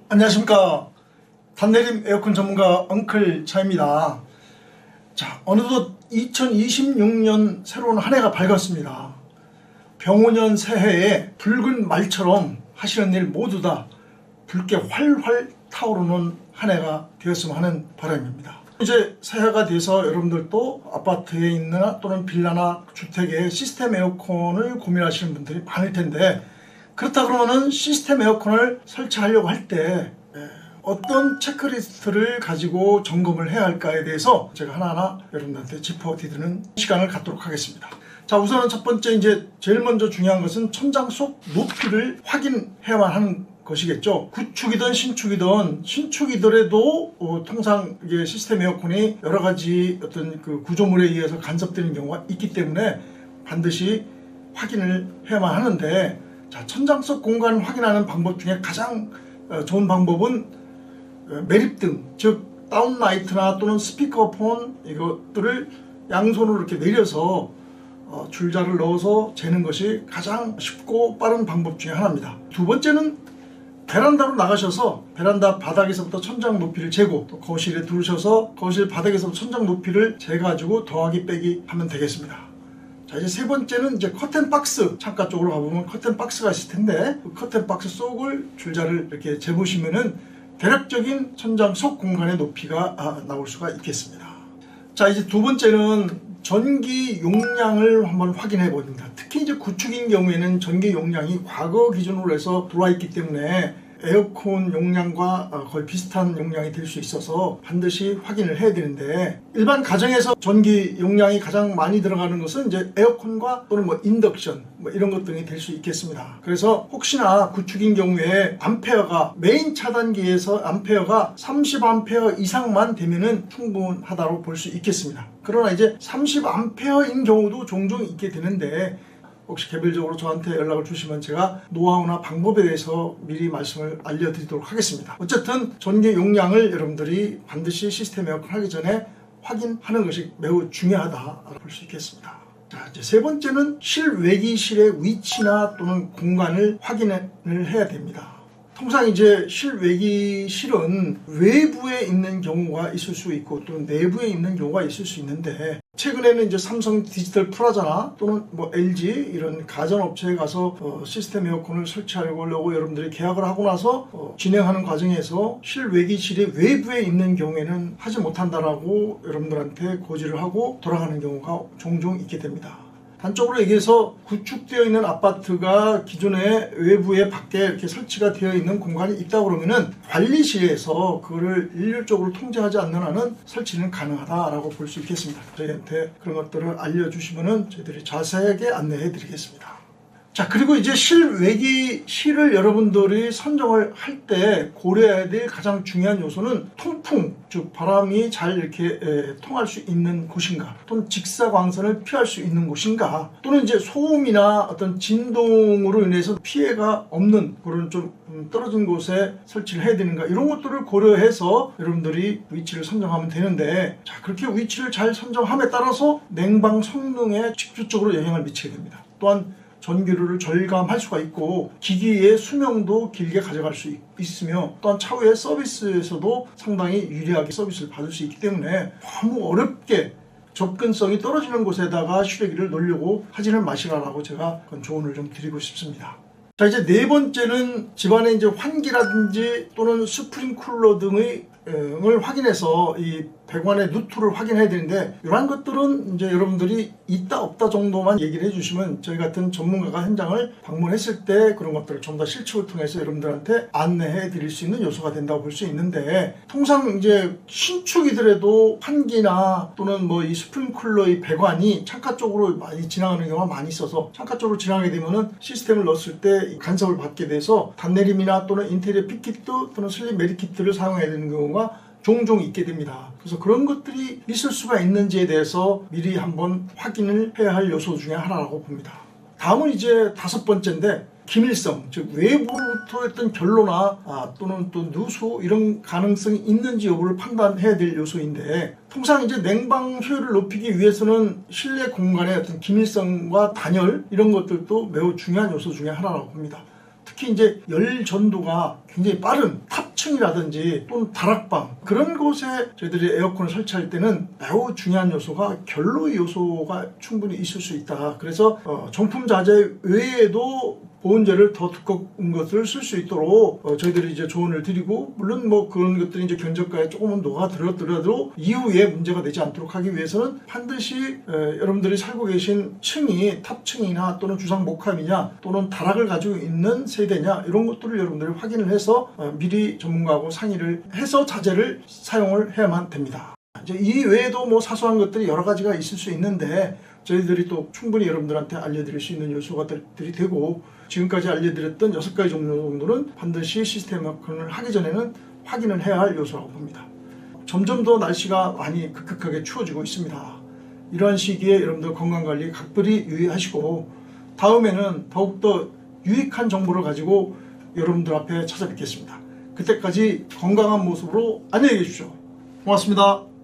안녕하십니까. 단내림 에어컨 전문가 엉클 차입니다. 자, 어느덧 2026년 새로운 한 해가 밝았습니다. 병오년 새해에 붉은 말처럼 하시는 일 모두 다 붉게 활활 타오르는 한 해가 되었으면 하는 바람입니다. 이제 새해가 돼서 여러분들도 아파트에 있는 또는 빌라나 주택에 시스템 에어컨을 고민하시는 분들이 많을 텐데, 그렇다 그러면은 시스템 에어컨을 설치하려고 할 때 어떤 체크리스트를 가지고 점검을 해야 할까에 대해서 제가 하나하나 여러분들한테 짚어드리는 시간을 갖도록 하겠습니다. 자, 우선은 첫 번째, 이제 제일 먼저 중요한 것은 천장 속 높이를 확인해야만 하는 것이겠죠. 구축이든 신축이더라도 통상 이게 시스템 에어컨이 여러 가지 어떤 그 구조물에 의해서 간섭되는 경우가 있기 때문에 반드시 확인을 해야만 하는데, 자, 천장 속 공간을 확인하는 방법 중에 가장 좋은 방법은 매립등, 즉 다운라이트나 또는 스피커폰 이것들을 양손으로 이렇게 내려서 줄자를 넣어서 재는 것이 가장 쉽고 빠른 방법 중에 하나입니다. 두 번째는 베란다로 나가셔서 베란다 바닥에서부터 천장 높이를 재고, 또 거실에 들어오셔서 거실 바닥에서부터 천장 높이를 재가지고 더하기 빼기 하면 되겠습니다. 자, 이제 세 번째는 이제 커튼 박스, 창가 쪽으로 가보면 커튼 박스가 있을 텐데, 그 커튼 박스 속을 줄자를 이렇게 재보시면은 대략적인 천장 속 공간의 높이가 나올 수가 있겠습니다. 자, 이제 두 번째는 전기 용량을 한번 확인해 봅니다. 특히 이제 구축인 경우에는 전기 용량이 과거 기준으로 해서 들어와 있기 때문에 에어컨 용량과 거의 비슷한 용량이 될 수 있어서 반드시 확인을 해야 되는데, 일반 가정에서 전기 용량이 가장 많이 들어가는 것은 이제 에어컨과 또는 뭐 인덕션 이런 것 등이 될 수 있겠습니다. 그래서 혹시나 구축인 경우에 암페어가 메인 차단기에서 암페어가 30A 이상만 되면은 충분하다고 볼 수 있겠습니다. 그러나 이제 30A인 경우도 종종 있게 되는데, 혹시 개별적으로 저한테 연락을 주시면 제가 노하우나 방법에 대해서 미리 말씀을 알려드리도록 하겠습니다. 어쨌든 전기 용량을 여러분들이 반드시 시스템 에어컨 하기 전에 확인하는 것이 매우 중요하다고 볼 수 있겠습니다. 자, 이제 세 번째는 실외기실의 위치나 또는 공간을 확인을 해야 됩니다. 통상 이제 실외기실은 외부에 있는 경우가 있을 수 있고 또 내부에 있는 경우가 있을 수 있는데, 최근에는 이제 삼성 디지털 프라자나 또는 뭐 LG 이런 가전업체에 가서 시스템 에어컨을 설치하려고 여러분들이 계약을 하고 나서 진행하는 과정에서 실외기실이 외부에 있는 경우에는 하지 못한다라고 여러분들한테 고지를 하고 돌아가는 경우가 종종 있게 됩니다. 단적으로 얘기해서 구축되어 있는 아파트가 기존에 외부에 밖에 이렇게 설치가 되어 있는 공간이 있다 그러면은 관리실에서 그거를 일률적으로 통제하지 않는 한은 설치는 가능하다라고 볼 수 있겠습니다. 저희한테 그런 것들을 알려주시면은 저희들이 자세하게 안내해 드리겠습니다. 자, 그리고 이제 실외기실을 여러분들이 선정을 할 때 고려해야 될 가장 중요한 요소는 통풍, 즉 바람이 잘 이렇게 통할 수 있는 곳인가, 또는 직사광선을 피할 수 있는 곳인가, 또는 이제 소음이나 어떤 진동으로 인해서 피해가 없는 그런 좀 떨어진 곳에 설치를 해야 되는가, 이런 것들을 고려해서 여러분들이 위치를 선정하면 되는데, 자, 그렇게 위치를 잘 선정함에 따라서 냉방 성능에 직접적으로 영향을 미치게 됩니다. 또한 전기료를 절감할 수가 있고 기기의 수명도 길게 가져갈 수 있으며, 또한 차후의 서비스에서도 상당히 유리하게 서비스를 받을 수 있기 때문에 너무 어렵게 접근성이 떨어지는 곳에다가 실외기를 놓으려고 하지는 마시라고 제가 그런 조언을 좀 드리고 싶습니다. 자, 이제 네 번째는 집안의 이제 환기라든지 또는 스프링쿨러 등을 확인해서 이 배관의 누트를 확인해야 되는데, 이러한 것들은 이제 여러분들이 있다 없다 정도만 얘기를 해주시면 저희 같은 전문가가 현장을 방문했을 때 그런 것들을 좀 더 실측을 통해서 여러분들한테 안내해 드릴 수 있는 요소가 된다고 볼 수 있는데, 통상 이제 신축이더라도 환기나 또는 뭐 이 스프링쿨러의 배관이 창가 쪽으로 많이 지나가는 경우가 많이 있어서, 창가 쪽으로 지나가게 되면은 시스템을 넣었을 때 간섭을 받게 돼서 단내림이나 또는 인테리어 핏키트 또는 슬립 메디키트를 사용해야 되는 경우가 종종 있게 됩니다. 그래서 그런 것들이 있을 수가 있는지에 대해서 미리 한번 확인을 해야 할 요소 중에 하나라고 봅니다. 다음은 이제 다섯 번째인데, 기밀성, 즉 외부로부터 어떤 결로나 또는 또 누수 이런 가능성이 있는지 여부를 판단해야 될 요소인데, 통상 이제 냉방 효율을 높이기 위해서는 실내 공간의 어떤 기밀성과 단열 이런 것들도 매우 중요한 요소 중에 하나라고 봅니다. 특히 이제 열 전도가 굉장히 빠른 탑 탑층이라든지 또는 다락방 그런 곳에 저희들이 에어컨을 설치할 때는 매우 중요한 요소가 결로 요소가 충분히 있을 수 있다. 그래서 정품 자재 외에도 보온재를 더 두꺼운 것을 쓸 수 있도록 저희들이 이제 조언을 드리고, 물론 뭐 그런 것들이 이제 견적가에 조금은 녹아들었더라도 이후에 문제가 되지 않도록 하기 위해서는 반드시 여러분들이 살고 계신 층이 탑층이나 또는 주상 목함이냐 또는 다락을 가지고 있는 세대냐 이런 것들을 여러분들이 확인을 해서 미리 전문가하고 상의를 해서 자재를 사용을 해야만 됩니다. 이제 이 외에도 뭐 사소한 것들이 여러 가지가 있을 수 있는데 저희들이 또 충분히 여러분들한테 알려드릴 수 있는 요소들이 되고, 지금까지 알려드렸던 6가지 종류 정도는 반드시 시스템 에어컨을 하기 전에는 확인을 해야 할 요소라고 봅니다. 점점 더 날씨가 많이 급격하게 추워지고 있습니다. 이러한 시기에 여러분들 건강관리 각별히 유의하시고, 다음에는 더욱더 유익한 정보를 가지고 여러분들 앞에 찾아뵙겠습니다. 그때까지 건강한 모습으로 안녕히 계십시오. 고맙습니다.